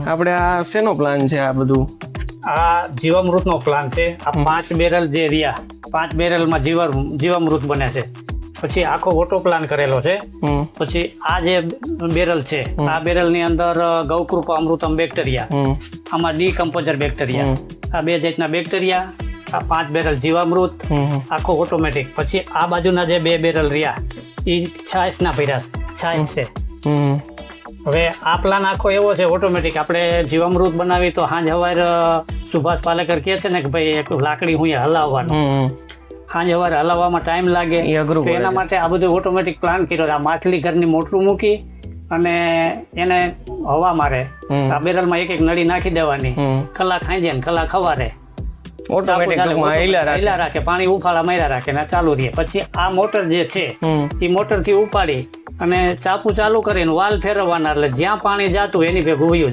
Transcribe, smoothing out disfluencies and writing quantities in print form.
આપણે આ શેનો પ્લાન છે આ બધું? આ જીવામૃતનો પ્લાન છે. આ 5 બેરલ જે રહ્યા, 5 બેરલમાં જીવામૃત બને છે. પછી આખો ઓટો પ્લાન કરેલો છે. પછી આ જે બેરલ છે, આ બેરલની અંદર ગૌકૃપા અમૃતમ બેક્ટેરિયા, આમાં ડીકમ્પોઝર બેક્ટેરિયા, આ 2 જાતના બેક્ટેરિયા, આ 5 બેરલ જીવામૃત, આખો ઓટોમેટિક. પછી આ બાજુના જે 2 બેરલ રહ્યા એ છાશના ભર્યા છાશ છે. હવે આ પ્લાન આખો એવો છે ઓટોમેટિક. આપણે જીવામૃત બનાવી તો સાંજ સવાર સુભાષ પાલેકર કહે છે ને કે ભાઈ એક લાકડી હું હલાવવાનું, સાંજ સવારે હલાવવામાં ટાઈમ લાગે, તો એના માટે આ બધું ઓટોમેટિક પ્લાન કર્યો. આ માછલી ઘરની મોટરું મૂકી અને એને હવા મારે. આ બેરલમાં એક નળી નાખી દેવાની, કલાક ખાંજે ને કલાક સવારે હેલા રાખે, પાણી ઉફાળા માર્યા રાખે ને ચાલુ રહે. પછી આ મોટર જે છે એ મોટર થી ઉપાડી અને ચાપુ ચાલુ કરીને વાલ ફેરવવાના, એટલે જ્યાં પાણી જાતું એની ભેગું વયું જાય.